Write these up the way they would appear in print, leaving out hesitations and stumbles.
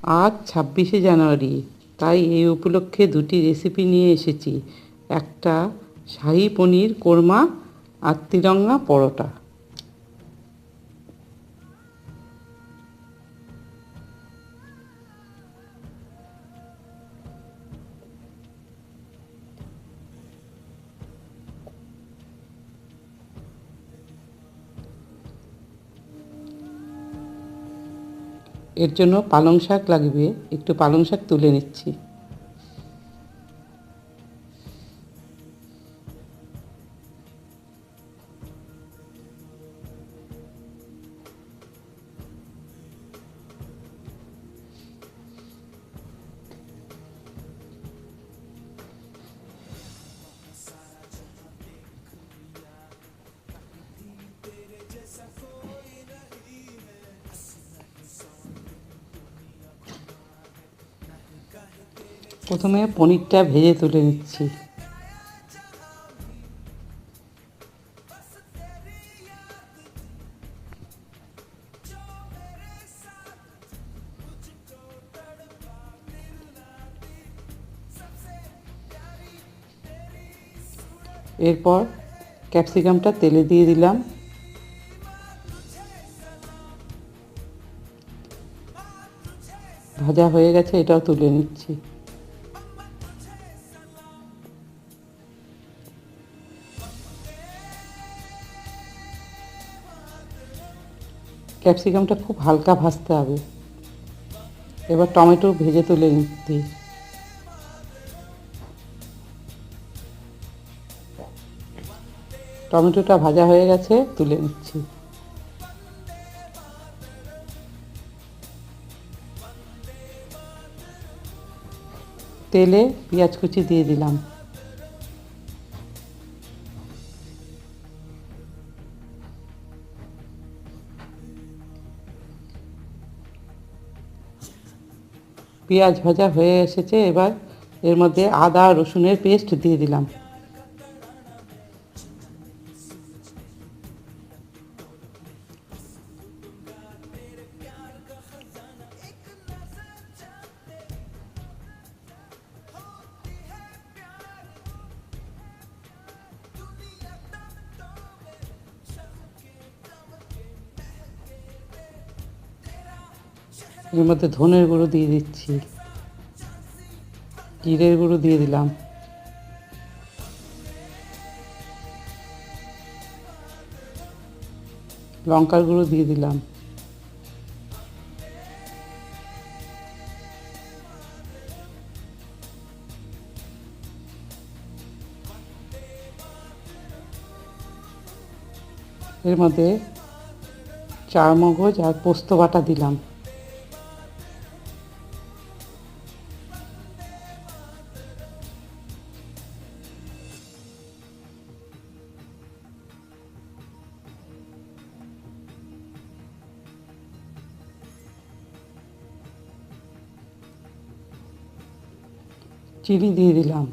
আজ 26শে জানুয়ারি, তাই এই উপলক্ষে দুটি রেসিপি নিয়ে এসেছি। একটা শাহী পনির কোরমা আর তিরঙ্গা পরোটা। এর জন্য পালং শাক লাগবে, একটু পালং শাক তুলে নিচ্ছি। প্রথমে পনিরটা ভেজে তুলে নিচ্ছি। এরপর ক্যাপসিকামটা তেলে দিয়ে দিলাম। ভাজা হয়ে গেছে, এটাও তুলে নিচ্ছি। ক্যাপসিকামটা খুব হালকা ভাজতে হবে। এবার টমেটো ভেজে তুলে নিচ্ছি। টমেটোটা ভাজা হয়ে গেছে, তুলে নিচ্ছি। তেলে পেঁয়াজ কুচি দিয়ে দিলাম। পেঁয়াজ ভাজা হয়ে এসেছে, এবার এর মধ্যে আদা রসুনের পেস্ট দিয়ে দিলাম। এর মধ্যে ধনের গুঁড়ো দিয়ে দিচ্ছি, জিরের গুঁড়ো দিয়ে দিলাম, লঙ্কার গুঁড়ো দিয়ে দিলাম, এর মধ্যে চারমগজ আর পোস্ত বাটা দিলাম। চিনি দিয়ে দিলাম।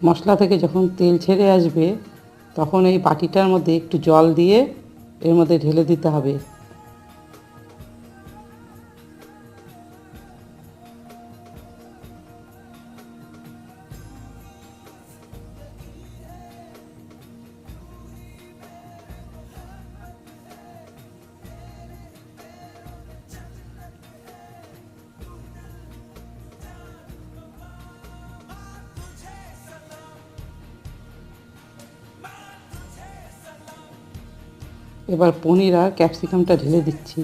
মশলা থেকে যখন তেল ছেড়ে আসবে, তখন এই বাটিটার মধ্যে একটু জল দিয়ে এর মধ্যে ঢেলে দিতে হবে। এবার পনির আর ক্যাপসিকামটা ঢেলে দিচ্ছি।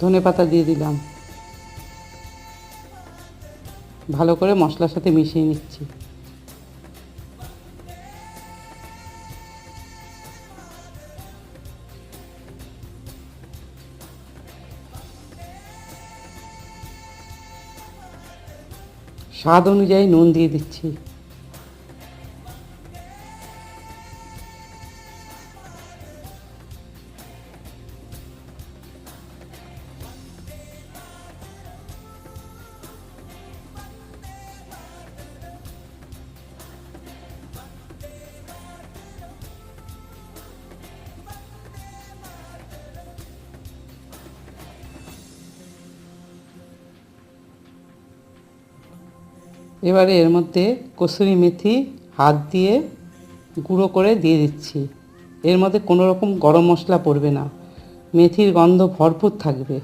ধনেপাতা দিয়ে দিলাম। ভালো করে মশলার সাথে মিশিয়ে নিচ্ছি। স্বাদ অনুযায়ী নুন দিয়ে দিচ্ছি। এবারে এর মধ্যে কসুরি মেথি হাত দিয়ে গুঁড়ো করে দিয়ে দিচ্ছি। এর মধ্যে কোনো রকম গরম মশলা পড়বে না, মেথির গন্ধ ভরপুর থাকবে।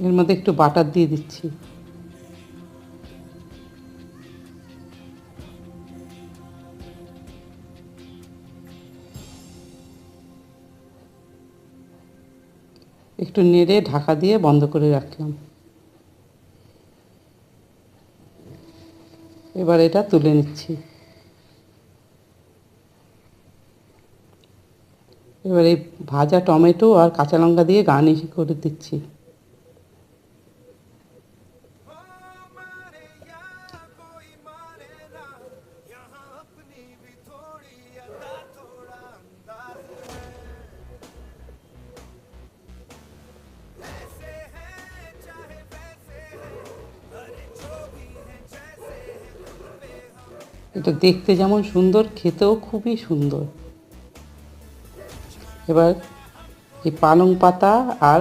এর মধ্যে একটু বাটার দিয়ে দিচ্ছি। একটু নেড়ে ঢাকা দিয়ে বন্ধ করে রাখলাম। এবার এটা তুলে নিচ্ছি। এবার এই ভাজা টমেটো আর কাঁচা লঙ্কা দিয়ে গার্নিশ করে দিচ্ছি। এটা দেখতে যেমন সুন্দর, খেতেও খুবই সুন্দর। এবার এই পালং পাতা আর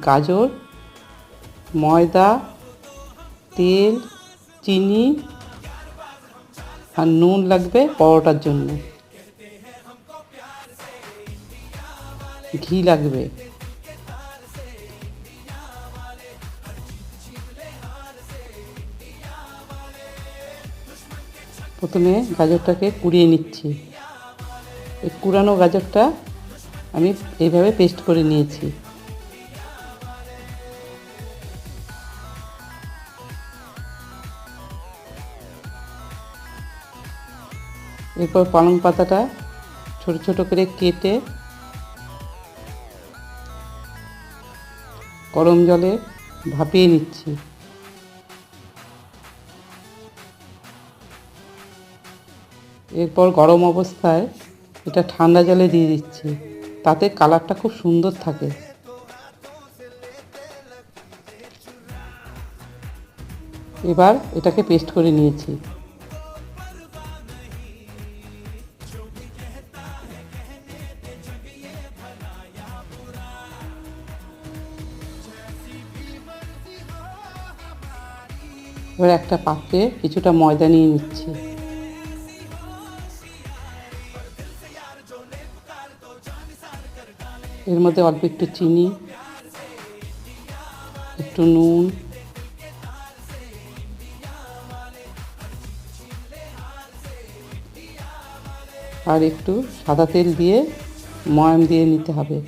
গাজর, ময়দা, তেল, চিনি আর নুন লাগবে পরোটার জন্য, ঘি লাগবে। প্রথমে গাজরটাকে কুড়িয়ে নিচ্ছি। এই কুড়ানো গাজরটা আমি এইভাবে পেস্ট করে নিয়েছি। এরপর পালং পাতাটা ছোট ছোট করে কেটে গরম জলে ভাপিয়ে নিচ্ছি। এরপর গরম অবস্থায় এটা ঠান্ডা জলে দিয়ে দিচ্ছি, তাতে কালারটা খুব সুন্দর থাকে। এবার এটাকে পেস্ট করে নিয়েছি। এবার একটা পাত্রে কিছুটা ময়দা নিয়ে নিচ্ছি। এর মধ্যে অল্প একটু চিনি, একটু নুন, আর একটু সাদা তেল দিয়ে ময়াম দিয়ে নিতে হবে।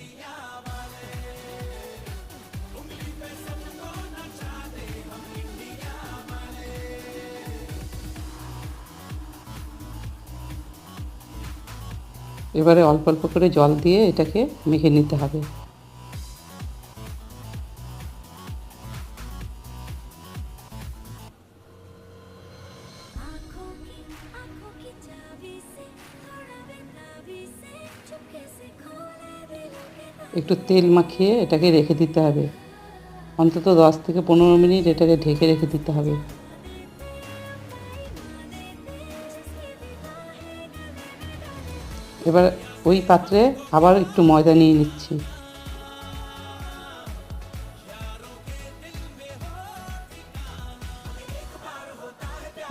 এবারে অল্প অল্প করে জল দিয়ে এটাকে মেখে নিতে হবে। একটু তেল মাখিয়ে এটাকে রেখে দিতে হবে, অন্তত 10 থেকে 15 মিনিট এটাকে ঢেকে রেখে দিতে হবে। এবার ওই পাত্রে আবার একটু ময়দা নিয়ে নিচ্ছি।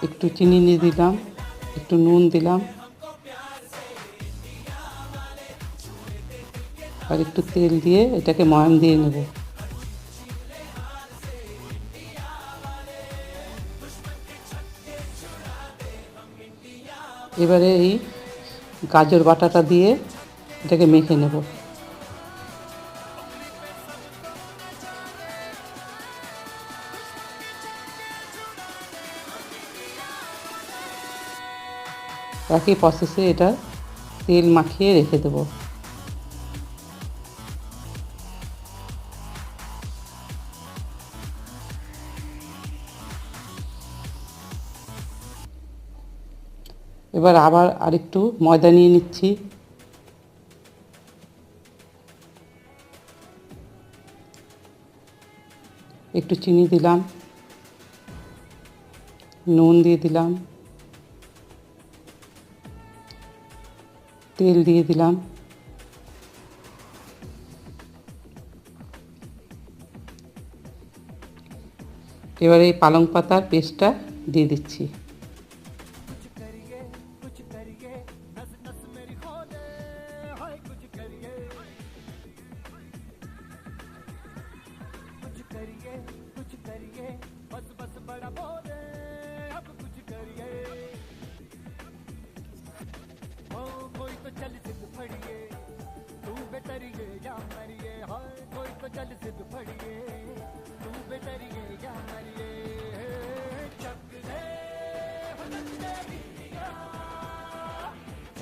একটু চিনি নিয়ে দিলাম, একটু নুন দিলাম, আর একটু তেল দিয়ে এটাকে ময়াম দিয়ে নেব। এবারে এই গাজর বাটাটা দিয়ে এটাকে মেখে নেব। একই প্রসেসে এটা তেল মাখিয়ে রেখে দেব। এবার আবার আরেকটু ময়দা নিয়ে নিচ্ছি। একটু চিনি দিলাম, নুন দিয়ে দিলাম, তেল দিয়ে দিলাম। এবারে এই পালং পাতার পেস্টটা দিয়ে দিচ্ছি।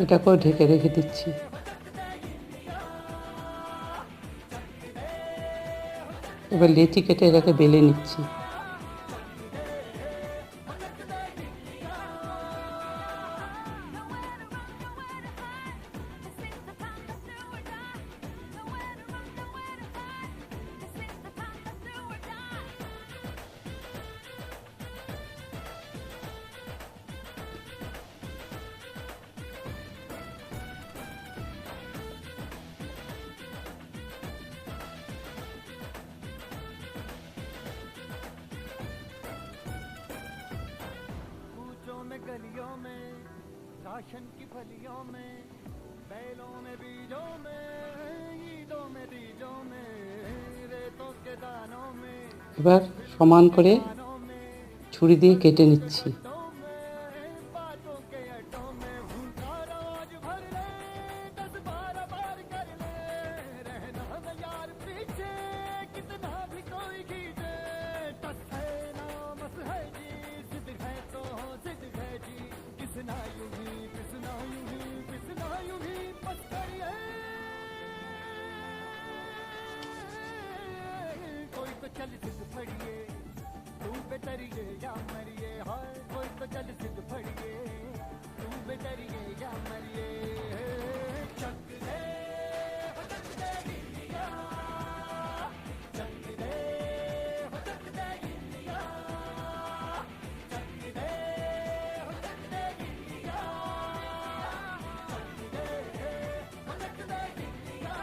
এটাকেও ঢেকে রেখে দিচ্ছি। এবার লেচি কেটে এটাকে বেলে নিচ্ছি। गलियों में राशन की फलियों में बैलों में बीजों में ईदों में दीजों में रेतों के दानों में এবার সমান করে ছুরি দিয়ে কেটে নিচ্ছি। बातों के अड्डों में भूखा रोज भर ले 10-12 बार कर ले रहना न यार पीछे कितना भी कोई खींचे टस है ना मस है जी जिद है तो जिद है जी किसना यूं ही पिसना यूं ही पिसना यूं ही पत्थर है कोई तो चल जिद फड़िए तू बेतरिए या मरिए हाय कोई तो चल जिद फड़िए तू बेतरिए या मरिए चक दे हो चक दे इंडिया चक दे हो चक दे इंडिया चक दे हो चक दे इंडिया चक दे हो चक दे इंडिया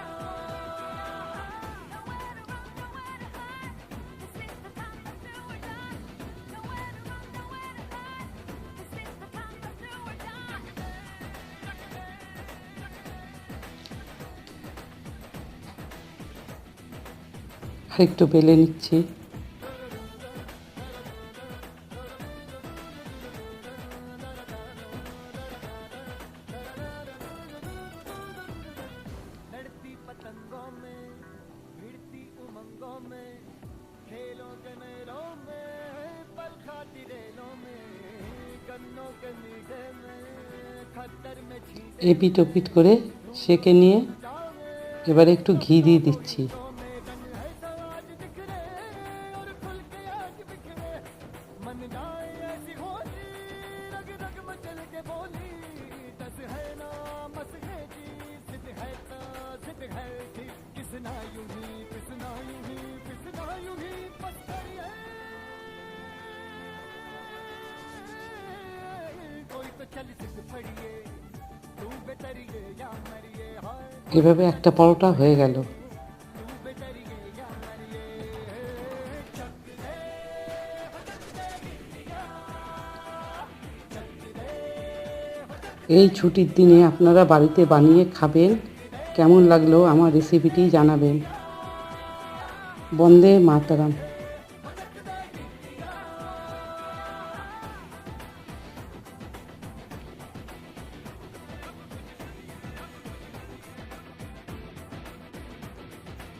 আর একটু বেলে নিচ্ছি। लड़ती पतंगों में भिड़ती उमंगों में खेलों के मेलों में पल खाती रेलों में गन्नों के मीठे में खद्दर में छींटे এপিট ওপিট করে সেঁকে নিয়ে এবারে একটু ঘি দিয়ে দিচ্ছি। में रंग है समाज बिखरे और खुल के आज बिखरे मन जाए ऐसी होली रग रग मचल के बोली दस है ना मस है जी जिद है तो जिद है जी किसना यूं ही पिसना यूं ही पिसना यूं ही पत्थर है कोई तो चल जिद फड़िए तू बेतरिए या मरिए हाय এভাবে একটা পরোটা হয়ে গেল। এই ছুটির দিনে আপনারা বাড়িতে বানিয়ে খাবেন। কেমন লাগলো আমার রেসিপিটি জানাবেন। বন্দে মাতরম।